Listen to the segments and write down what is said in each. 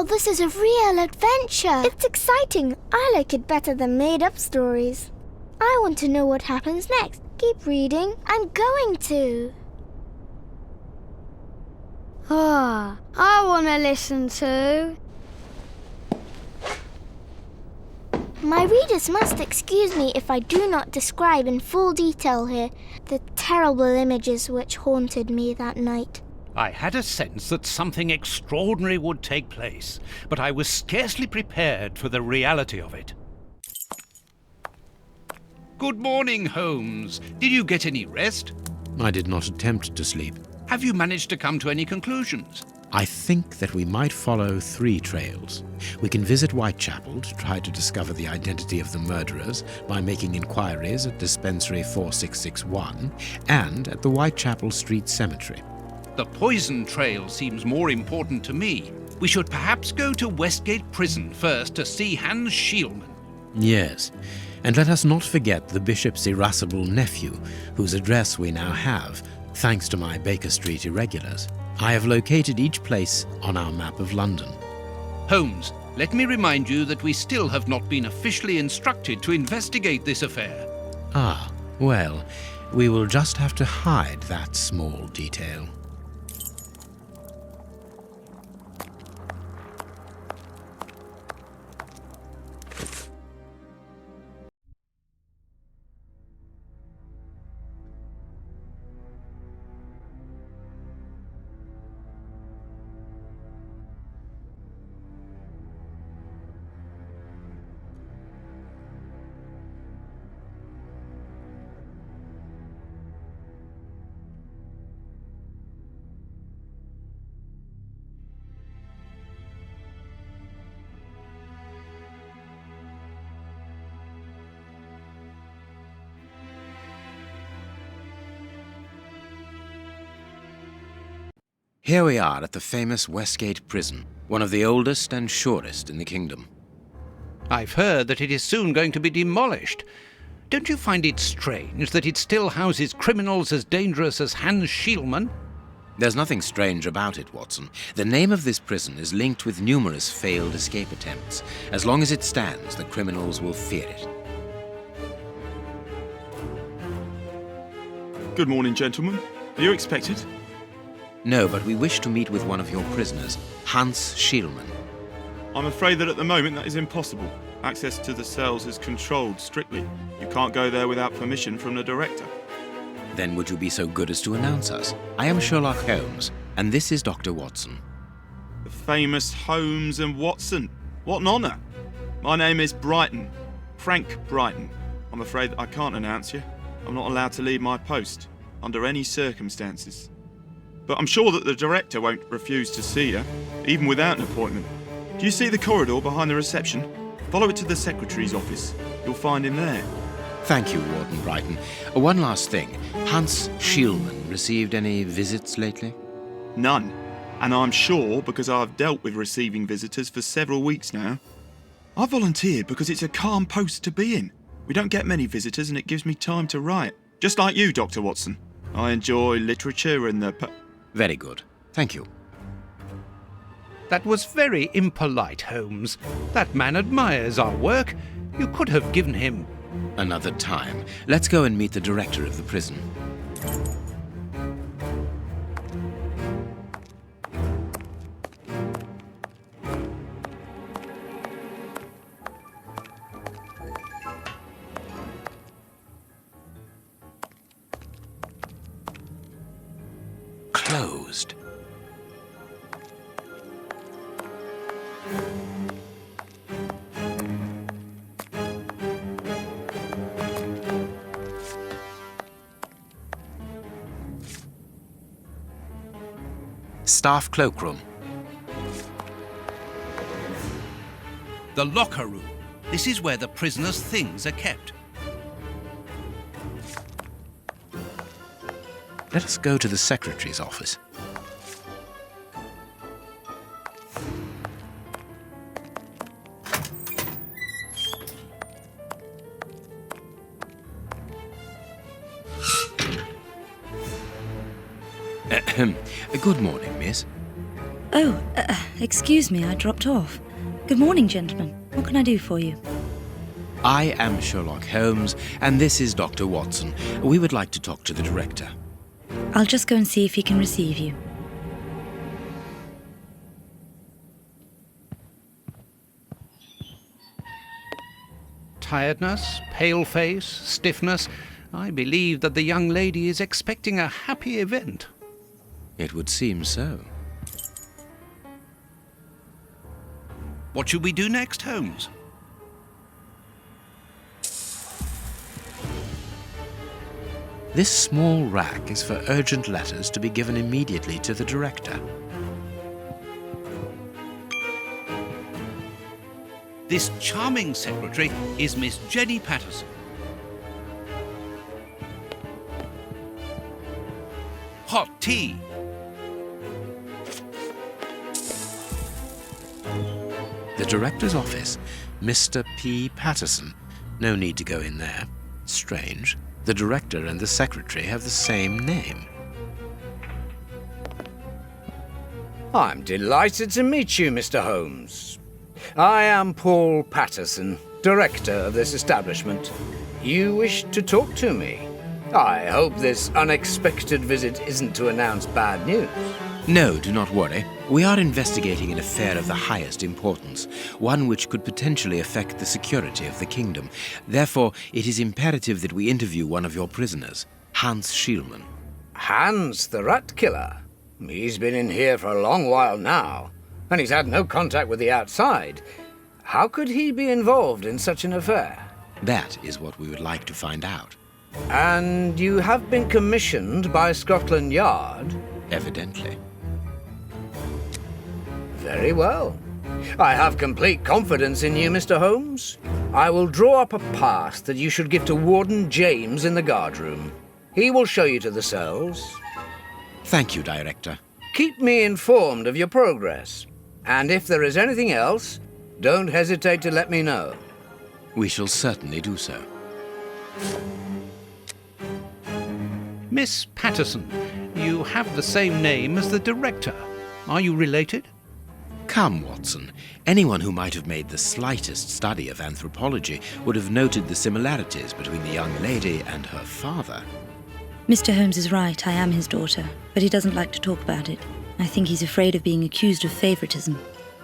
this is a real adventure. It's exciting. I like it better than made-up stories. I want to know what happens next. Keep reading. I'm going to. I want to listen to. My readers must excuse me if I do not describe in full detail here the terrible images which haunted me that night. I had a sense that something extraordinary would take place, but I was scarcely prepared for the reality of it. Good morning, Holmes. Did you get any rest? I did not attempt to sleep. Have you managed to come to any conclusions? I think that we might follow 3 trails. We can visit Whitechapel to try to discover the identity of the murderers by making inquiries at Dispensary 4661 and at the Whitechapel Street Cemetery. The poison trail seems more important to me. We should perhaps go to Uestgeight Prison first to see Hans Schielman. Yes, and let us not forget the bishop's irascible nephew, whose address we now have, thanks to my Baker Street irregulars. I have located each place on our map of London. Holmes, let me remind you that we still have not been officially instructed to investigate this affair. Ah, well, we will just have to hide that small detail. Here we are at the famous Uestgeight Prison, one of the oldest and shortest in the kingdom. I've heard that it is soon going to be demolished. Don't you find it strange that it still houses criminals as dangerous as Hans Schielman? There's nothing strange about it, Watson. The name of this prison is linked with numerous failed escape attempts. As long as it stands, the criminals will fear it. Good morning, gentlemen. Are you expected? No, but we wish to meet with one of your prisoners, Hans Schielman. I'm afraid that at the moment that is impossible. Access to the cells is controlled strictly. You can't go there without permission from the director. Then would you be so good as to announce us? I am Sherlok Holmes, and this is Dr. Watson. The famous Holmes and Watson. What an honour. My name is Brighton. Frank Brighton. I'm afraid that I can't announce you. I'm not allowed to leave my post, under any circumstances. But I'm sure that the director won't refuse to see you, even without an appointment. Do you see the corridor behind the reception? Follow it to the secretary's office. You'll find him there. Thank you, Warden Brighton. One last thing. Hans Schielman received any visits lately? None. And I'm sure because I've dealt with receiving visitors for several weeks now. I volunteered because it's a calm post to be in. We don't get many visitors and it gives me time to write. Just like you, Dr. Watson. I enjoy literature and the... Very good. Thank you. That was very impolite, Holmes. That man admires our work. You could have given him... Another time. Let's go and meet the director of the prison. Closed. Staff cloakroom. The locker room. This is where the prisoners' things are kept. Let us go to the secretary's office. Good morning, miss. Excuse me, I dropped off. Good morning, gentlemen. What can I do for you? I am Sherlok Holmes, and this is Dr. Watson. We would like to talk to the director. I'll just go and see if he can receive you. Tiredness, pale face, stiffness. I believe that the young lady is expecting a happy event. It would seem so. What should we do next, Holmes? This small rack is for urgent letters to be given immediately to the director. This charming secretary is Miss Jenny Patterson. Hot tea. The director's office, Mr. P. Patterson. No need to go in there. Strange. The director and the secretary have the same name. I'm delighted to meet you, Mr. Holmes. I am Paul Patterson, director of this establishment. You wish to talk to me? I hope this unexpected visit isn't to announce bad news. No, do not worry. We are investigating an affair of the highest importance, one which could potentially affect the security of the kingdom. Therefore, it is imperative that we interview one of your prisoners, Hans Schielmann. Hans, the rat killer? He's been in here for a long while now, and he's had no contact with the outside. How could he be involved in such an affair? That is what we would like to find out. And you have been commissioned by Scotland Yard? Evidently. Very well. I have complete confidence in you, Mr. Holmes. I will draw up a pass that you should give to Warden James in the guardroom. He will show you to the cells. Thank you, Director. Keep me informed of your progress. And if there is anything else, don't hesitate to let me know. We shall certainly do so. Miss Patterson, you have the same name as the director. Are you related? Come, Watson. Anyone who might have made the slightest study of anthropology would have noted the similarities between the young lady and her father. Mr. Holmes is right, I am his daughter, but he doesn't like to talk about it. I think he's afraid of being accused of favoritism.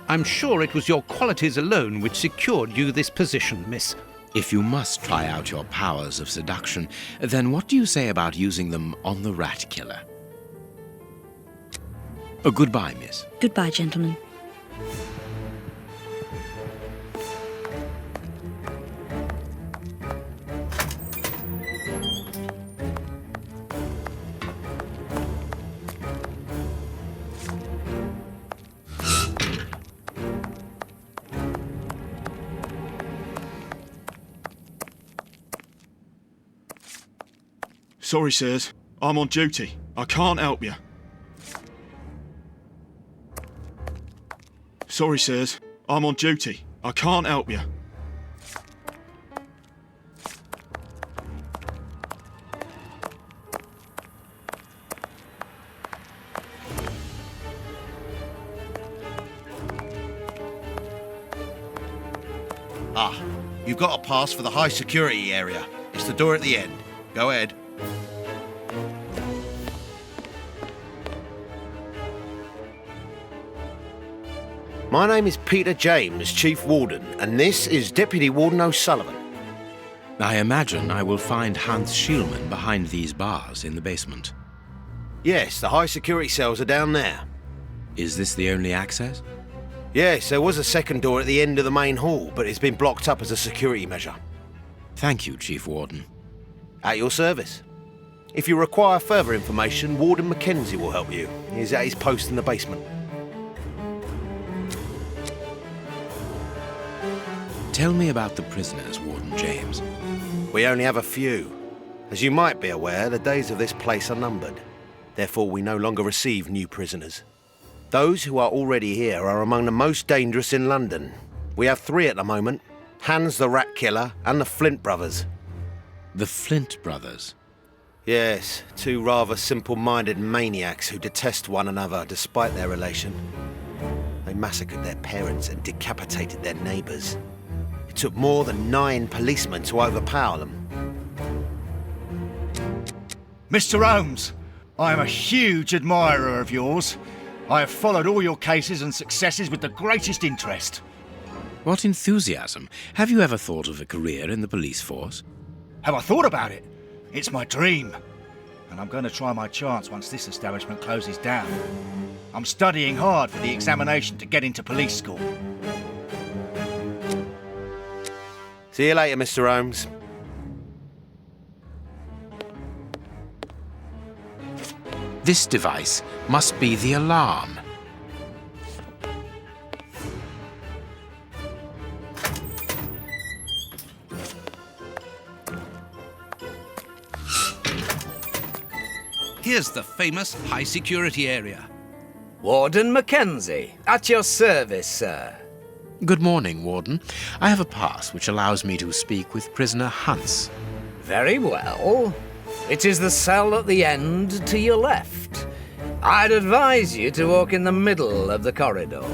I'm sure it was your qualities alone which secured you this position, miss. If you must try out your powers of seduction, then what do you say about using them on the rat killer? Goodbye, miss. Goodbye, gentlemen. Sorry, sirs. I'm on duty. I can't help you. Sorry, sirs. I'm on duty. I can't help you. Ah, you've got a pass for the high security area. It's the door at the end. Go ahead. My name is Peter James, Chief Warden, and this is Deputy Warden O'Sullivan. I imagine I will find Hans Schielmann behind these bars in the basement. Yes, the high security cells are down there. Is this the only access? Yes, there was a second door at the end of the main hall, but it's been blocked up as a security measure. Thank you, Chief Warden. At your service. If you require further information, Warden Mackenzie will help you. He's at his post in the basement. Tell me about the prisoners, Warden James. We only have a few. As you might be aware, the days of this place are numbered. Therefore, we no longer receive new prisoners. Those who are already here are among the most dangerous in London. We have 3 at the moment. Hans the Rat Killer and the Flint Brothers. The Flint Brothers? Yes, 2 rather simple-minded maniacs who detest one another despite their relation. They massacred their parents and decapitated their neighbours. It took more than 9 policemen to overpower them. Mr. Holmes, I am a huge admirer of yours. I have followed all your cases and successes with the greatest interest. What enthusiasm! Have you ever thought of a career in the police force? Have I thought about it? It's my dream. And I'm going to try my chance once this establishment closes down. I'm studying hard for the examination to get into police school. See you later, Mr. Holmes. This device must be the alarm. Here's the famous high-security area. Warden Mackenzie, at your service, sir. Good morning, Warden. I have a pass which allows me to speak with prisoner Hans. Very well. It is the cell at the end to your left. I'd advise you to walk in the middle of the corridor.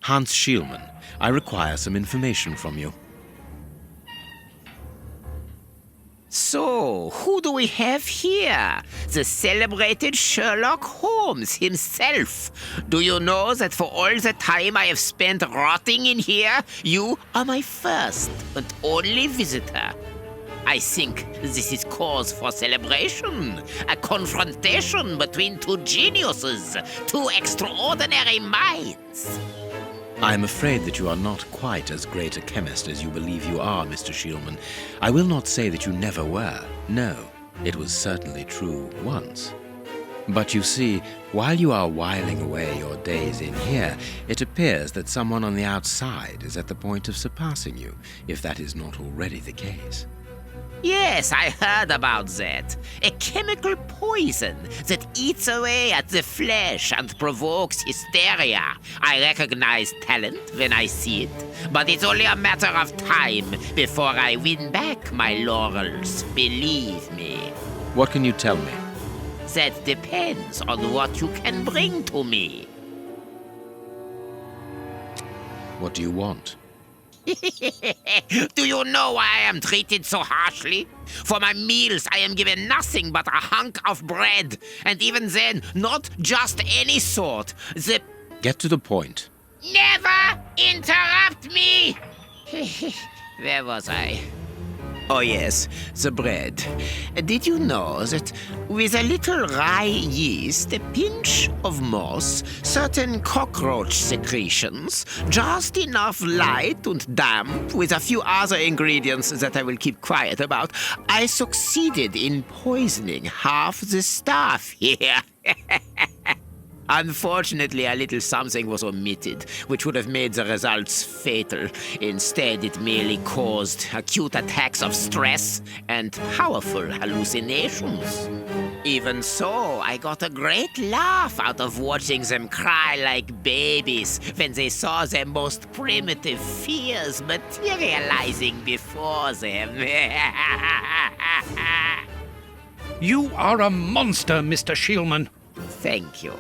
Hans Schielmann, I require some information from you. So, who do we have here? The celebrated Sherlok Holmes himself. Do you know that for all the time I have spent rotting in here, you are my first and only visitor? I think this is cause for celebration. A confrontation between two geniuses, two extraordinary minds. I am afraid that you are not quite as great a chemist as you believe you are, Mr. Schielmann. I will not say that you never were. No, it was certainly true once. But you see, while you are whiling away your days in here, it appears that someone on the outside is at the point of surpassing you, if that is not already the case. Yes, I heard about that. A chemical poison that eats away at the flesh and provokes hysteria. I recognize talent when I see it, but it's only a matter of time before I win back my laurels, believe me. What can you tell me? That depends on what you can bring to me. What do you want? Do you know why I am treated so harshly? For my meals, I am given nothing but a hunk of bread. And even then, not just any sort. Get to the point. Never interrupt me! Where was I? Oh yes, the bread. Did you know that with a little rye yeast, a pinch of moss, certain cockroach secretions, just enough light and damp, with a few other ingredients that I will keep quiet about, I succeeded in poisoning half the staff here. Unfortunately, a little something was omitted, which would have made the results fatal. Instead, it merely caused acute attacks of stress and powerful hallucinations. Even so, I got a great laugh out of watching them cry like babies when they saw their most primitive fears materializing before them. You are a monster, Mr. Schielmann. Thank you.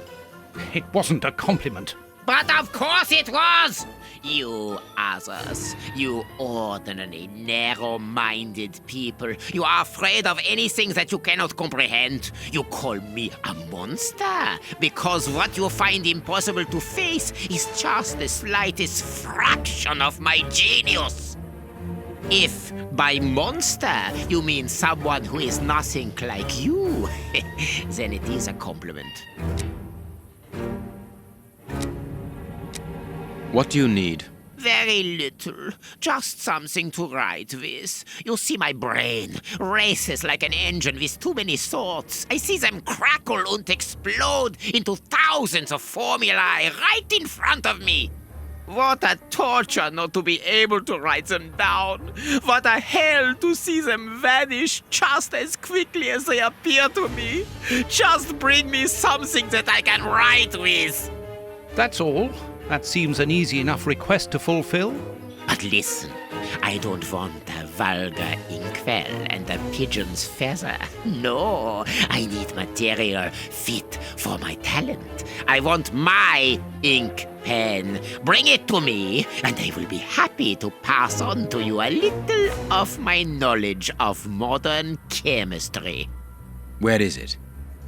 It wasn't a compliment. But of course it was! You others, you ordinary, narrow-minded people, you are afraid of anything that you cannot comprehend. You call me a monster because what you find impossible to face is just the slightest fraction of my genius. If by monster you mean someone who is nothing like you, then it is a compliment. What do you need? Very little. Just something to write with. You see, my brain races like an engine with too many thoughts. I see them crackle and explode into thousands of formulae right in front of me. What a torture not to be able to write them down. What a hell to see them vanish just as quickly as they appear to me. Just bring me something that I can write with. That's all. That seems an easy enough request to fulfill. But listen, I don't want a vulgar inkwell and a pigeon's feather. No, I need material fit for my talent. I want my ink pen. Bring it to me, and I will be happy to pass on to you a little of my knowledge of modern chemistry. Where is it?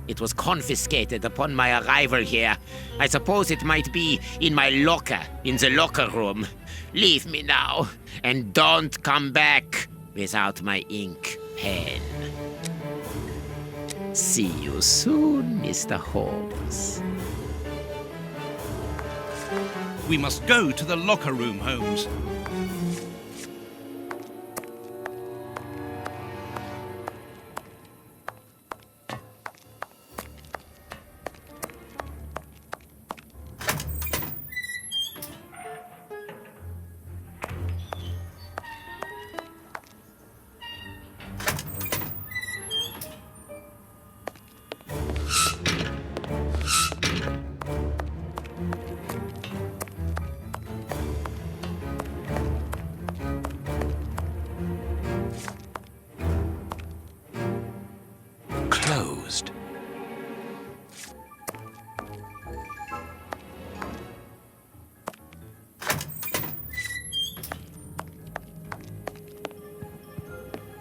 It was confiscated upon my arrival here. I suppose it might be in my locker, in the locker room. Leave me now, and don't come back without my ink pen. See you soon, Mr. Holmes. We must go to the locker room, Holmes. Closed.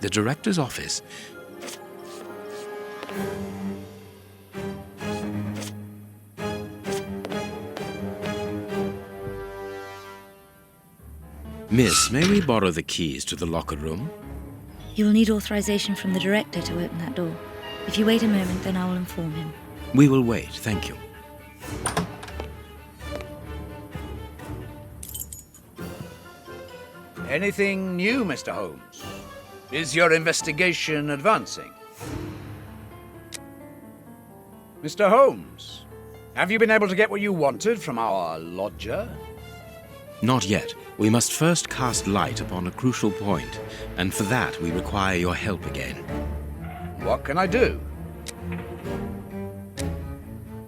The director's office. Miss, may we borrow the keys to the locker room? You will need authorization from the director to open that door. If you wait a moment, then I will inform him. We will wait, thank you. Anything new, Mr. Holmes? Is your investigation advancing? Mr. Holmes, have you been able to get what you wanted from our lodger? Not yet. We must first cast light upon a crucial point, and for that we require your help again. What can I do?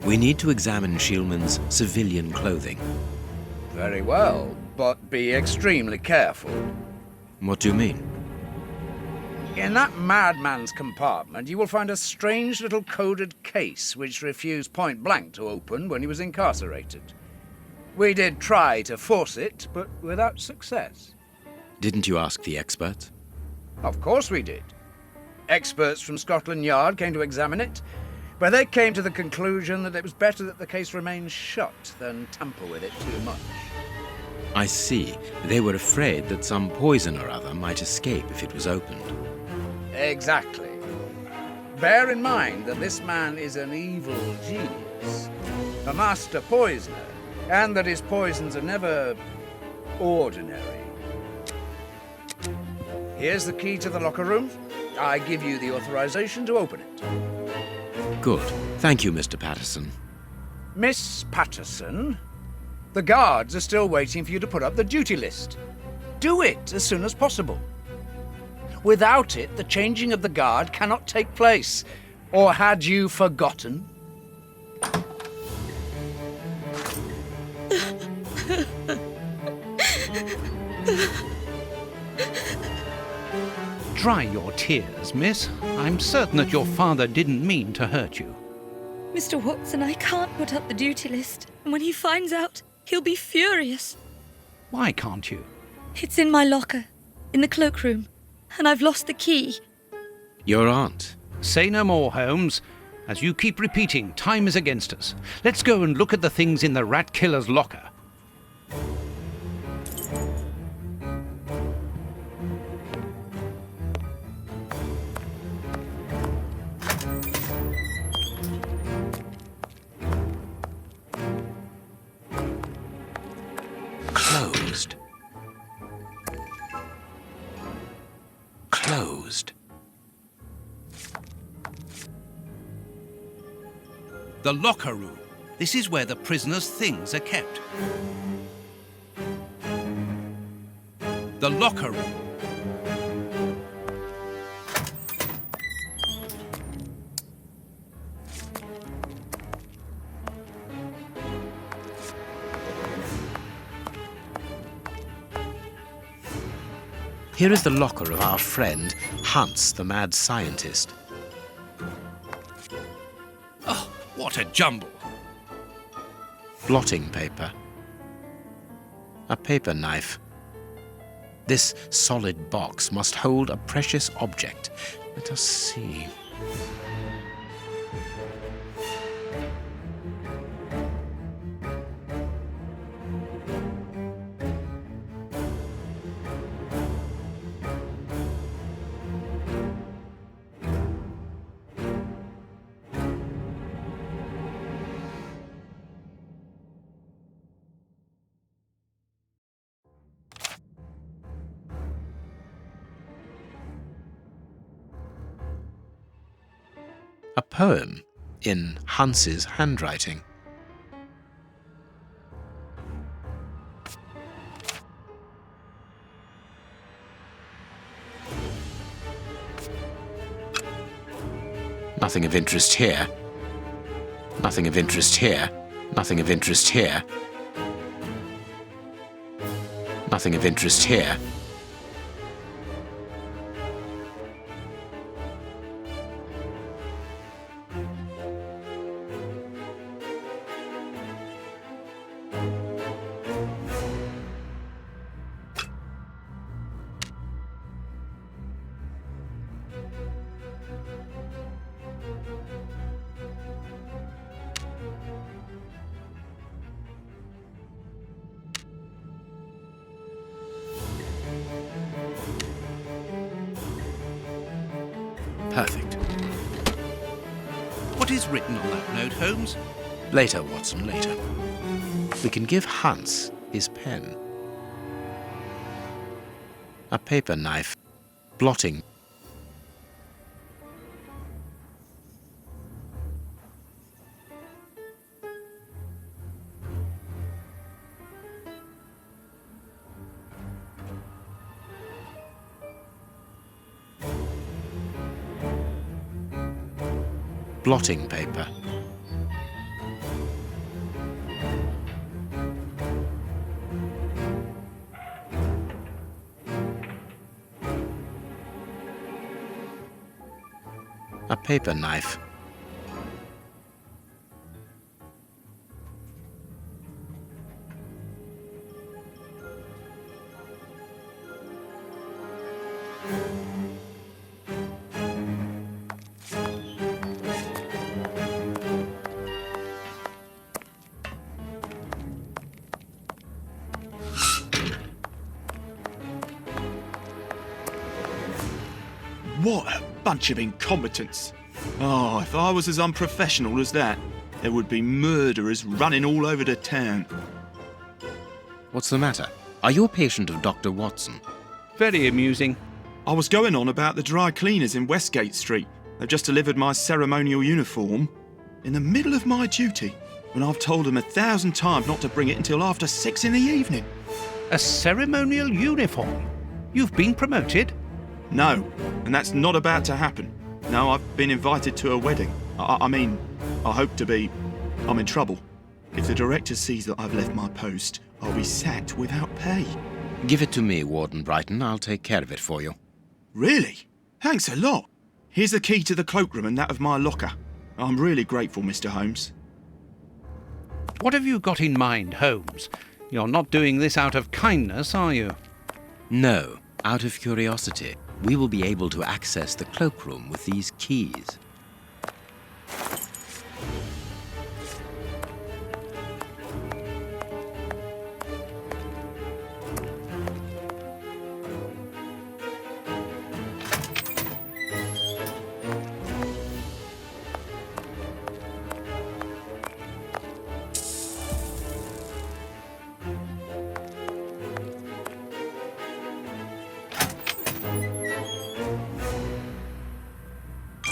We need to examine Shieldman's civilian clothing. Very well, but be extremely careful. What do you mean? In that madman's compartment, you will find a strange little coded case which refused point blank to open when he was incarcerated. We did try to force it, but without success. Didn't you ask the experts? Of course we did. Experts from Scotland Yard came to examine it, but they came to the conclusion that it was better that the case remain shut than tamper with it too much. I see. They were afraid that some poison or other might escape if it was opened. Exactly. Bear in mind that this man is an evil genius, a master poisoner, and that his poisons are never ordinary. Here's the key to the locker room. I give you the authorization to open it. Good. Thank you, Mr. Patterson. Miss Patterson, the guards are still waiting for you to put up the duty list. Do it as soon as possible. Without it, the changing of the guard cannot take place. Or had you forgotten? Dry your tears, miss. I'm certain that your father didn't mean to hurt you. Mr. Watson, I can't put up the duty list. And when he finds out, he'll be furious. Why can't you? It's in my locker, in the cloakroom, and I've lost the key. Your aunt. Say no more, Holmes. As you keep repeating, time is against us. Let's go and look at the things in the rat killer's locker. Closed. Closed. The locker room. This is where the prisoner's things are kept. The locker room. Here is the locker of our friend, Hans, the mad scientist. Oh, what a jumble. Blotting paper. A paper knife. This solid box must hold a precious object. Let us see. A poem in Hans's handwriting. Nothing of interest here. Nothing of interest here. Nothing of interest here. Nothing of interest here. Perfect. What is written on that note, Holmes? Later, Watson, later. We can give Hans his pen. A paper knife. Blotting. Blotting paper. A paper knife. What a bunch of incompetents. Oh, if I was as unprofessional as that, there would be murderers running all over the town. What's the matter? Are you a patient of Dr. Watson? Very amusing. I was going on about the dry cleaners in Westgate Street. They've just delivered my ceremonial uniform in the middle of my duty, when I've told them 1,000 times not to bring it until after 6 in the evening. A ceremonial uniform? You've been promoted? No, and that's not about to happen. No, I've been invited to a wedding. I mean, I hope to be. I'm in trouble. If the director sees that I've left my post, I'll be sacked without pay. Give it to me, Warden Brighton. I'll take care of it for you. Really? Thanks a lot. Here's the key to the cloakroom and that of my locker. I'm really grateful, Mr. Holmes. What have you got in mind, Holmes? You're not doing this out of kindness, are you? No, out of curiosity. We will be able to access the cloakroom with these keys.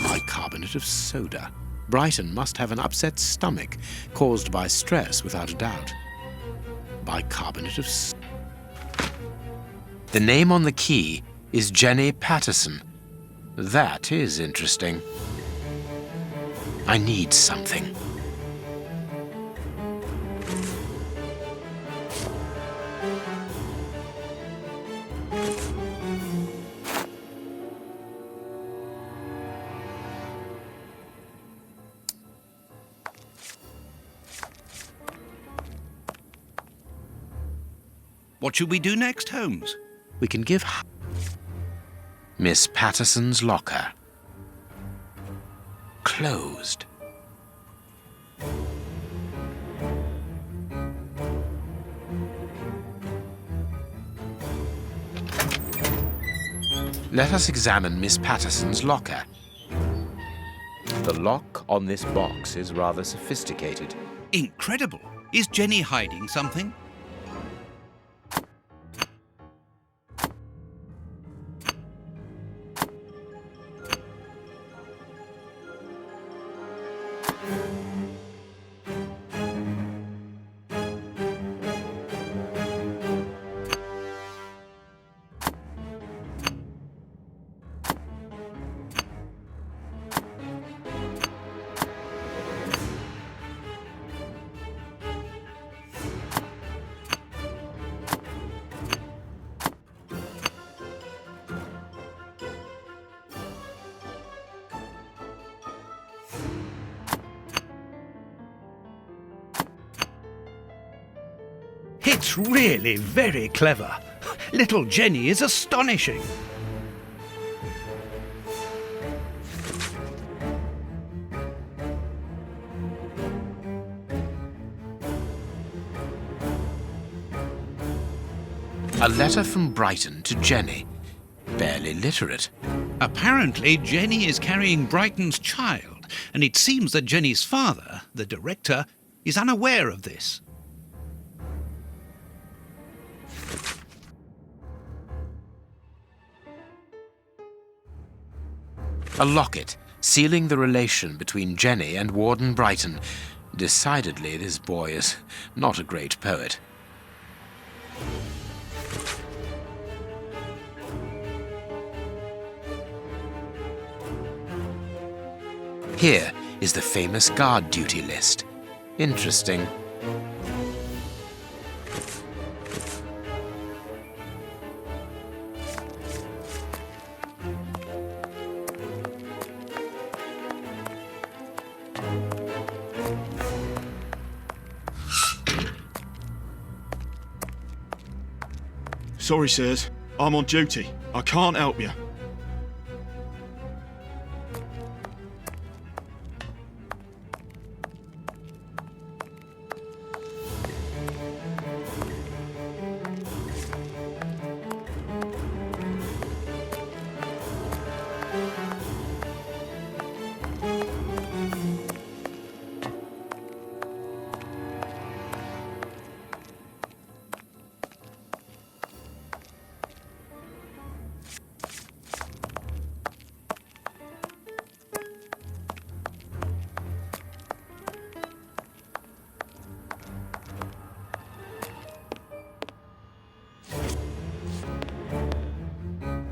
Bicarbonate of soda. Brighton must have an upset stomach caused by stress, without a doubt. Bicarbonate of soda. The name on the key is Jenny Patterson. That is interesting. I need something. What should we do next, Holmes? We can give Miss Patterson's locker. Closed. Let us examine Miss Patterson's locker. The lock on this box is rather sophisticated. Incredible. Is Jenny hiding something? It's really very clever. Little Jenny is astonishing. A letter from Brighton to Jenny. Barely literate. Apparently, Jenny is carrying Brighton's child, and it seems that Jenny's father, the director, is unaware of this. A locket, sealing the relation between Jenny and Warden Brighton. Decidedly, this boy is not a great poet. Here is the famous guard duty list. Interesting. Sorry, sirs. I'm on duty. I can't help you.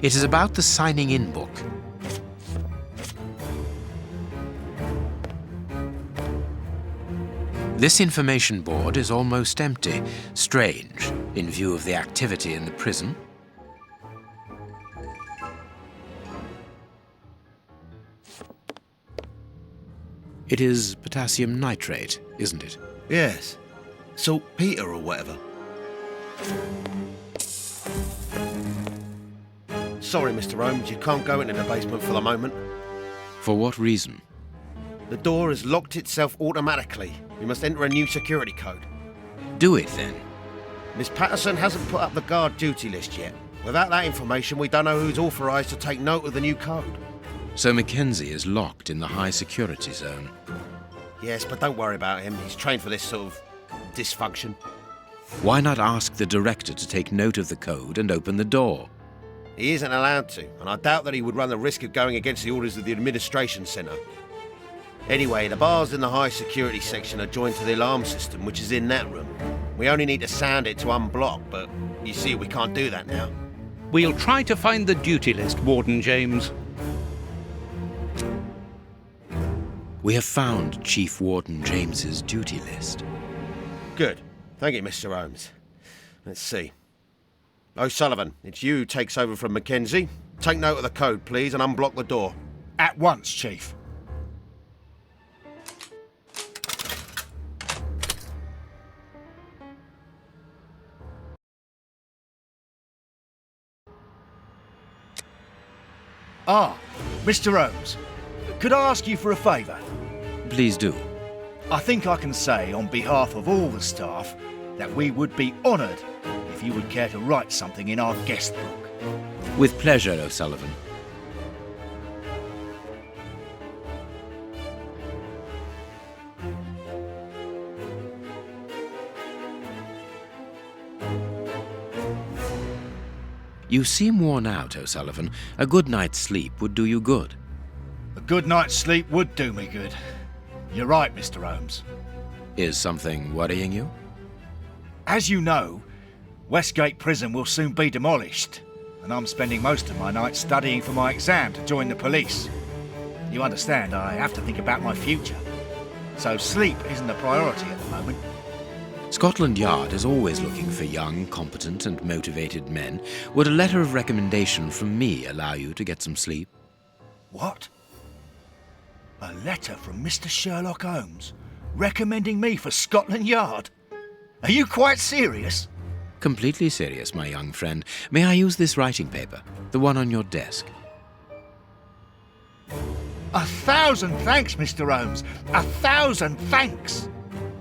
It is about the signing in book. This information board is almost empty. Strange, in view of the activity in the prison. It is potassium nitrate, isn't it? Yes. Saltpeter or whatever. Sorry, Mr. Holmes, you can't go into the basement for the moment. For what reason? The door has locked itself automatically. We must enter a new security code. Do it, then. Miss Patterson hasn't put up the guard duty list yet. Without that information, we don't know who's authorised to take note of the new code. So Mackenzie is locked in the high security zone. Yes, but don't worry about him. He's trained for this sort of dysfunction. Why not ask the director to take note of the code and open the door? He isn't allowed to, and I doubt that he would run the risk of going against the orders of the administration centre. Anyway, the bars in the high security section are joined to the alarm system, which is in that room. We only need to sound it to unblock, but you see, we can't do that now. We'll try to find the duty list, Warden James. We have found Chief Warden James's duty list. Good. Thank you, Mr. Holmes. Let's see. O'Sullivan, it's you who takes over from Mackenzie. Take note of the code, please, and unblock the door. At once, Chief. Ah, Mr. Holmes, could I ask you for a favour? Please do. I think I can say on behalf of all the staff that we would be honoured if you would care to write something in our guest book. With pleasure, O'Sullivan. You seem worn out, O'Sullivan. A good night's sleep would do you good. A good night's sleep would do me good. You're right, Mr. Holmes. Is something worrying you? As you know, Westgate Prison will soon be demolished, and I'm spending most of my nights studying for my exam to join the police. You understand, I have to think about my future. So sleep isn't a priority at the moment. Scotland Yard is always looking for young, competent and motivated men. Would a letter of recommendation from me allow you to get some sleep? What? A letter from Mr. Sherlock Holmes recommending me for Scotland Yard? Are you quite serious? Completely serious, my young friend. May I use this writing paper? The one on your desk. 1,000 thanks, Mr. Holmes. 1,000 thanks.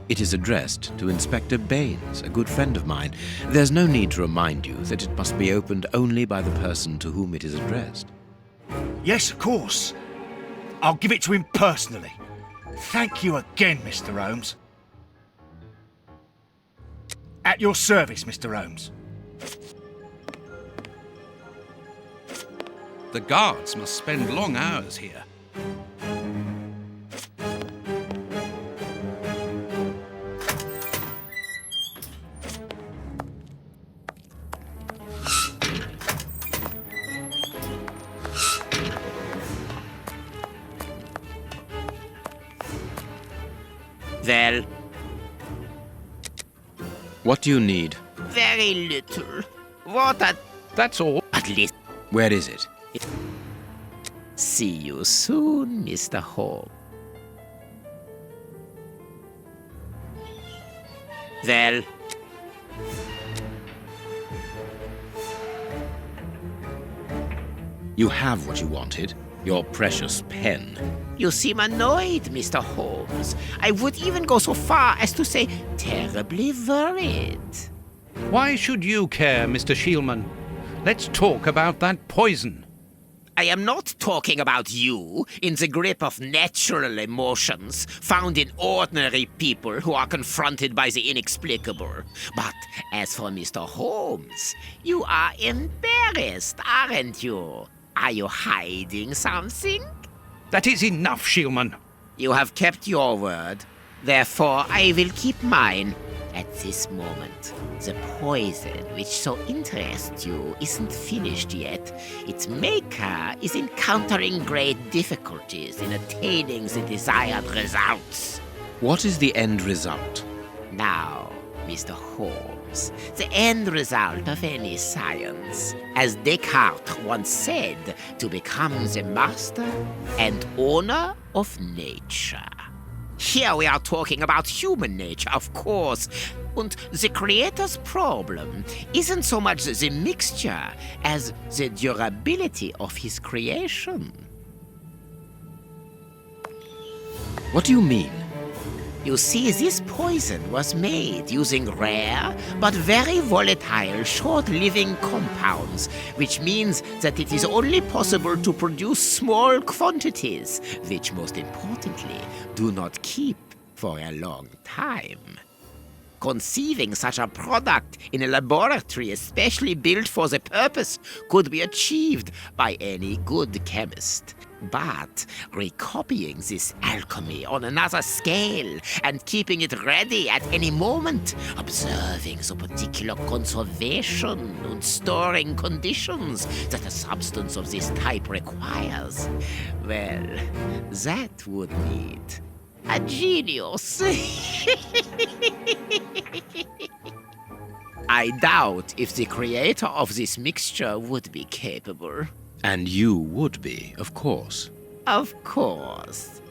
It is addressed to Inspector Baines, a good friend of mine. There's no need to remind you that it must be opened only by the person to whom it is addressed. Yes, of course. I'll give it to him personally. Thank you again, Mr. Holmes. At your service, Mr. Holmes. The guards must spend long hours here. Well, What do you need? very little. What a... That's all. At least... Where is it? See you soon, Mr. Holmes. Well, You have what you wanted. Your precious pen. you seem annoyed, Mr. Holmes. I would even go so far as to say terribly worried. Why should you care, Mr. Shielman? Let's talk about that poison. I am not talking about you in the grip of natural emotions found in ordinary people who are confronted by the inexplicable. But as for Mr. Holmes, you are embarrassed, aren't you? Are you hiding something? That is enough, Shielman. You have kept your word. Therefore, I will keep mine. At this moment, the poison which so interests you isn't finished yet. Its maker is encountering great difficulties in attaining the desired results. What is the end result? Now, Mr. Holmes, the end result of any science, as Descartes once said, to become the master and owner of nature. Here we are talking about human nature, of course. And the creator's problem isn't so much the mixture as the durability of his creation. What do you mean? You see, this poison was made using rare but very volatile short-living compounds, which means that it is only possible to produce small quantities, which most importantly do not keep for a long time. Conceiving such a product in a laboratory especially built for the purpose could be achieved by any good chemist. But recopying this alchemy on another scale and keeping it ready at any moment, observing the particular conservation and storing conditions that a substance of this type requires, well, that would need a genius. I doubt if the creator of this mixture would be capable. And you would be, of course. Of course.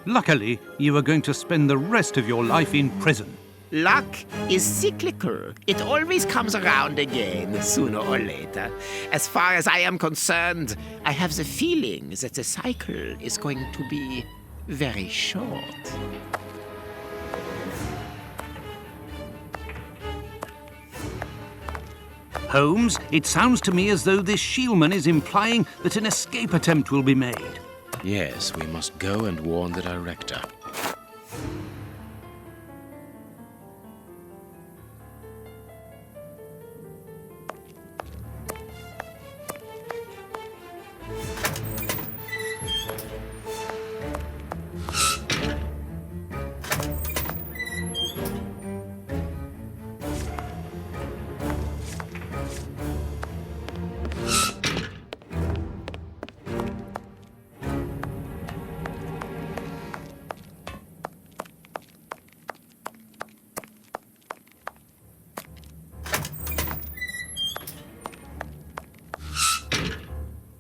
Luckily, you are going to spend the rest of your life in prison. Luck is cyclical. It always comes around again, sooner or later. As far as I am concerned, I have the feeling that the cycle is going to be very short. Holmes, it sounds to me as though this Shielman is implying that an escape attempt will be made. Yes, we must go and warn the director.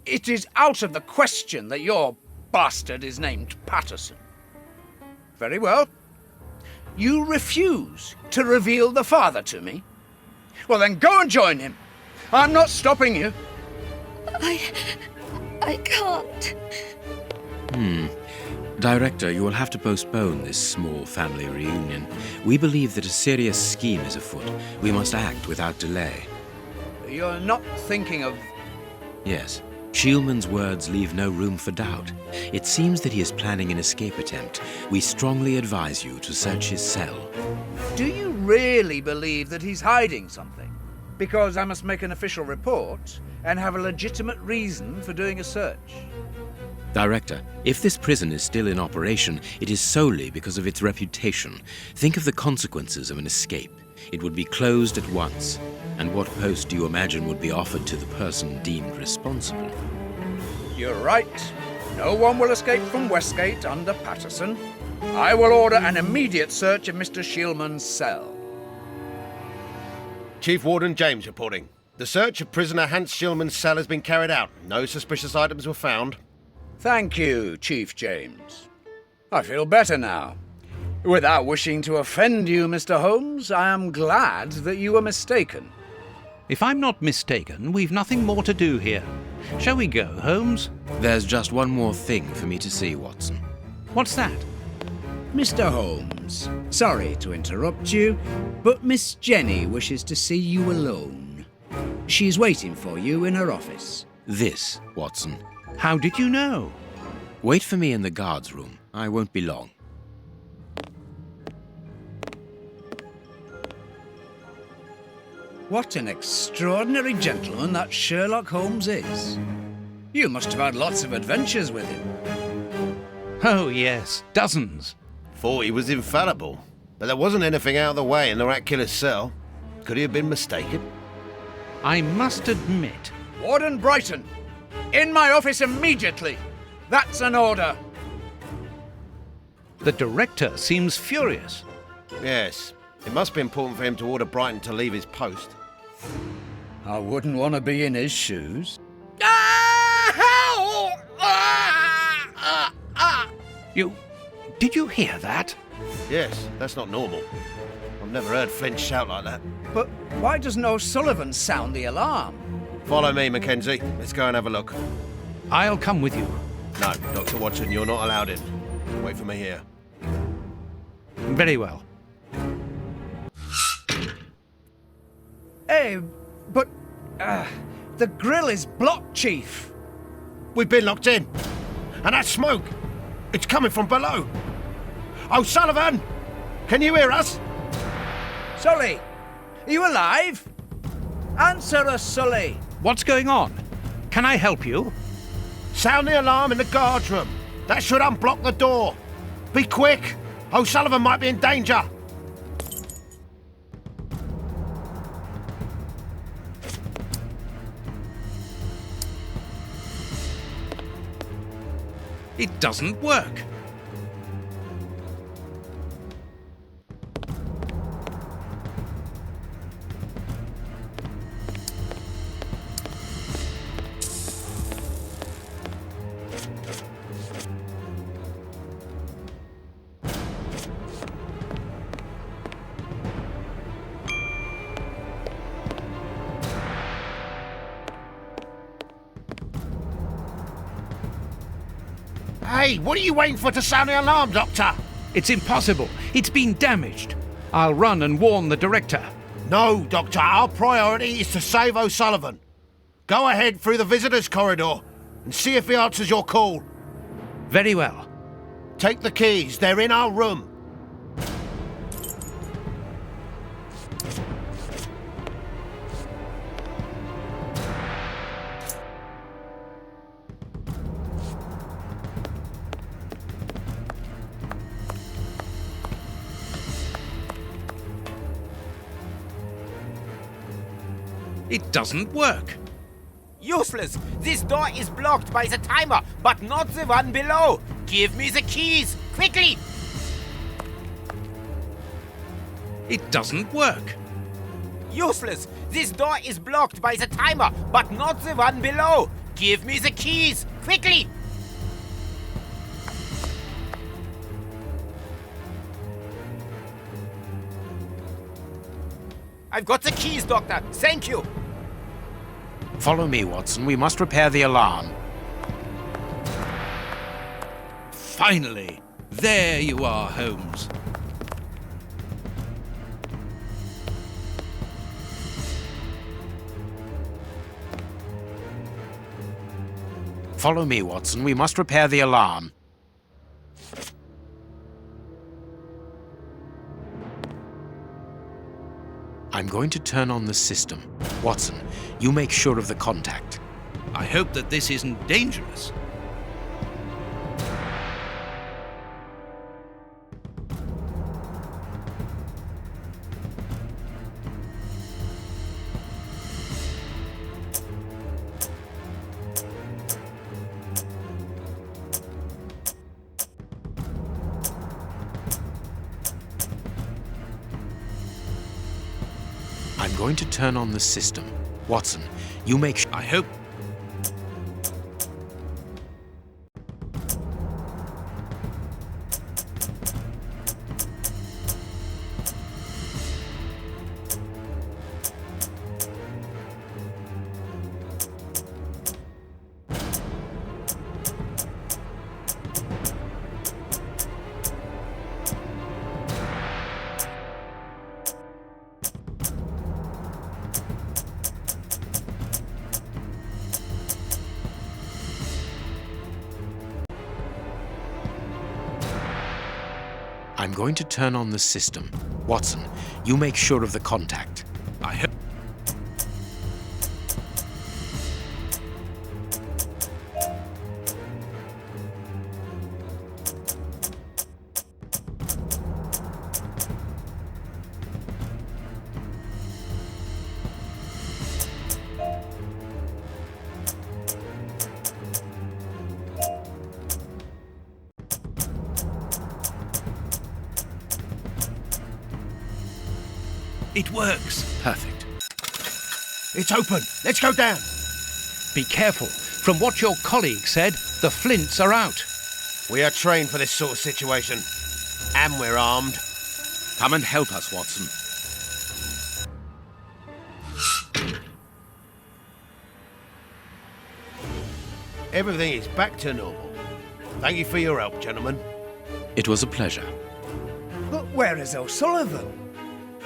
It is out of the question that your bastard is named Patterson. Very well. You refuse to reveal the father to me? Well, then go and join him. I'm not stopping you. I can't. Director, you will have to postpone this small family reunion. We believe that a serious scheme is afoot. We must act without delay. You're not thinking of... Yes. Shielman's words leave no room for doubt. It seems that he is planning an escape attempt. We strongly advise you to search his cell. Do you really believe that he's hiding something? Because I must make an official report and have a legitimate reason for doing a search. Director, if this prison is still in operation, it is solely because of its reputation. Think of the consequences of an escape. It would be closed at once. And what post do you imagine would be offered to the person deemed responsible? You're right. No one will escape from Westgate under Patterson. I will order an immediate search of Mr. Shielman's cell. Chief Warden James reporting. The search of prisoner Hans Shielman's cell has been carried out. No suspicious items were found. Thank you, Chief James. I feel better now. Without wishing to offend you, Mr. Holmes, I am glad that you were mistaken. If I'm not mistaken, we've nothing more to do here. Shall we go, Holmes? There's just one more thing for me to see, Watson. What's that? Mr. Holmes, sorry to interrupt you, but Miss Jenny wishes to see you alone. She's waiting for you in her office. This, Watson. How did you know? Wait for me in the guard's room. I won't be long. What an extraordinary gentleman that Sherlock Holmes is. You must have had lots of adventures with him. Oh, yes, dozens. Thought he was infallible, but there wasn't anything out of the way in the rat killer's cell. Could he have been mistaken? I must admit... Warden Brighton, in my office immediately. That's an order. The director seems furious. Yes. It must be important for him to order Brighton to leave his post. I wouldn't want to be in his shoes. Did you hear that? Yes, that's not normal. I've never heard Flint shout like that. But why doesn't O'Sullivan sound the alarm? Follow me, Mackenzie. Let's go and have a look. I'll come with you. No, Dr. Watson, you're not allowed in. Wait for me here. Very well. Hey, but the grill is blocked, Chief. We've been locked in. And that smoke, it's coming from below. O'Sullivan, can you hear us? Sully, are you alive? Answer us, Sully. What's going on? Can I help you? Sound the alarm in the guard's room. That should unblock the door. Be quick. O'Sullivan might be in danger. It doesn't work. Hey, what are you waiting for to sound the alarm, Doctor? It's impossible. It's been damaged. I'll run and warn the director. No, Doctor. Our priority is to save O'Sullivan. Go ahead through the visitors' corridor and see if he answers your call. Very well. Take the keys. They're in our room. It doesn't work. Useless! This door is blocked by the timer, but not the one below! Give me the keys! Quickly! It doesn't work. Useless! This door is blocked by the timer, but not the one below! Give me the keys! Quickly! I've got the keys, Doctor! Thank you! Follow me, Watson. We must repair the alarm. Finally! There you are, Holmes. Follow me, Watson. We must repair the alarm. I'm going to turn on the system. Watson, you make sure of the contact. I hope that this isn't dangerous. I'm going to turn on the system. Watson, you make sure. I hope. I'm going to turn on the system. Watson, you make sure of the contact. I hope. It works. Perfect. It's open. Let's go down. Be careful. From what your colleague said, the flints are out. We are trained for this sort of situation. And we're armed. Come and help us, Watson. Everything is back to normal. Thank you for your help, gentlemen. It was a pleasure. But where is O'Sullivan?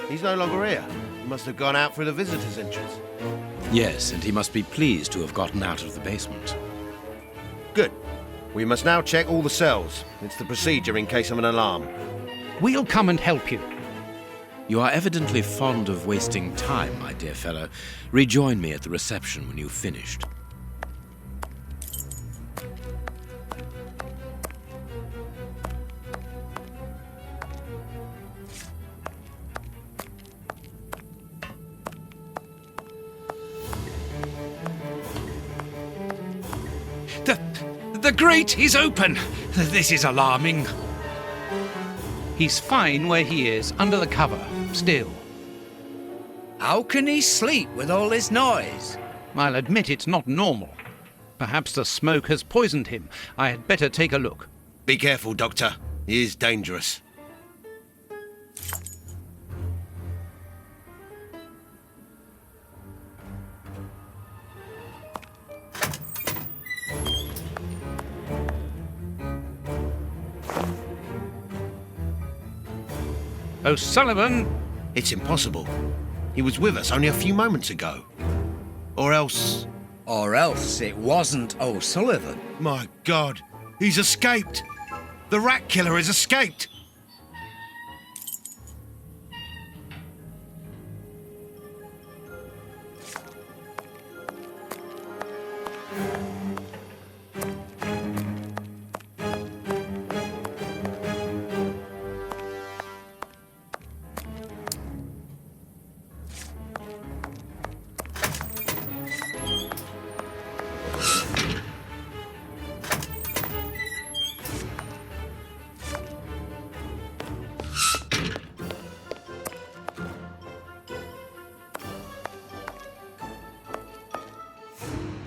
He's no longer here. He must have gone out through the visitor's entrance. Yes, and he must be pleased to have gotten out of the basement. Good. We must now check all the cells. It's the procedure in case of an alarm. We'll come and help you. You are evidently fond of wasting time, my dear fellow. Rejoin me at the reception when you've finished. The grate is open! This is alarming. He's fine where he is, under the cover, still. How can he sleep with all this noise? I'll admit it's not normal. Perhaps the smoke has poisoned him. I had better take a look. Be careful, Doctor. He is dangerous. O'Sullivan! It's impossible. He was with us only a few moments ago. Or else... Or else it wasn't O'Sullivan. My God, he's escaped! The rat killer has escaped!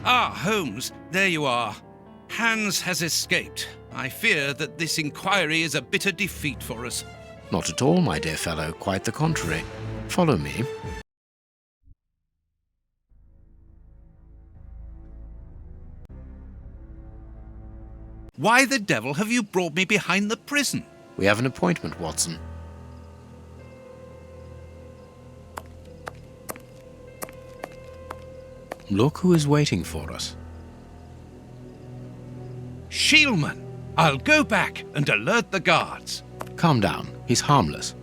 Ah, Holmes, there you are. Hans has escaped. I fear that this inquiry is a bitter defeat for us. Not at all, my dear fellow, quite the contrary. Follow me. Why the devil have you brought me behind the prison? We have an appointment, Watson. Look who is waiting for us. Shieldman! I'll go back and alert the guards. Calm down. He's harmless.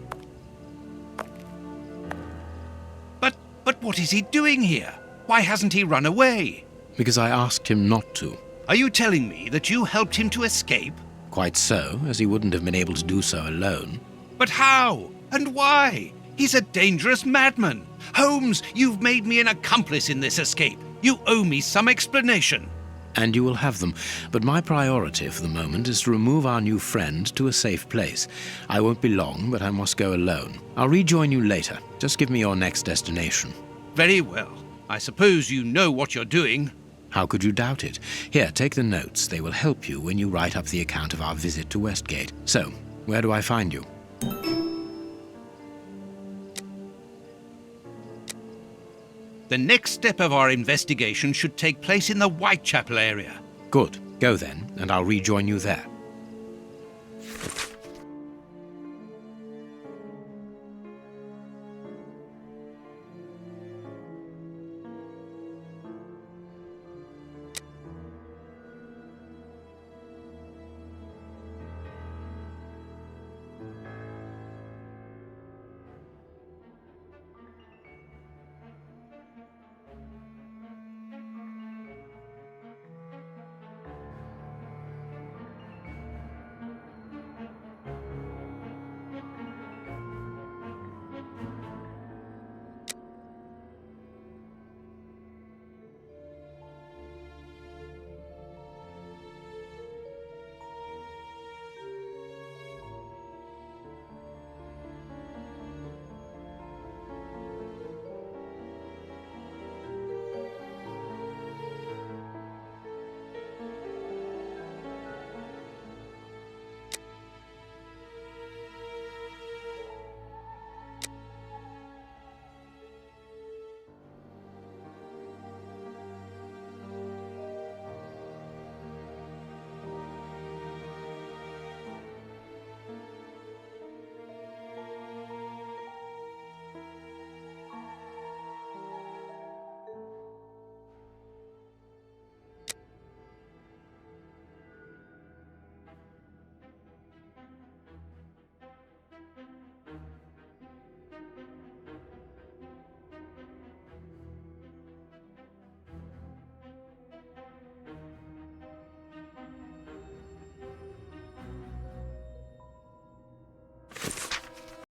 But what is he doing here? Why hasn't he run away? Because I asked him not to. Are you telling me that you helped him to escape? Quite so, as he wouldn't have been able to do so alone. But how? And why? He's a dangerous madman. Holmes, you've made me an accomplice in this escape. You owe me some explanation. And you will have them. But my priority for the moment is to remove our new friend to a safe place. I won't be long, but I must go alone. I'll rejoin you later. Just give me your next destination. Very well. I suppose you know what you're doing. How could you doubt it? Here, take the notes. They will help you when you write up the account of our visit to Uestgeight. So, where do I find you? The next step of our investigation should take place in the Whitechapel area. Good. Go then, and I'll rejoin you there.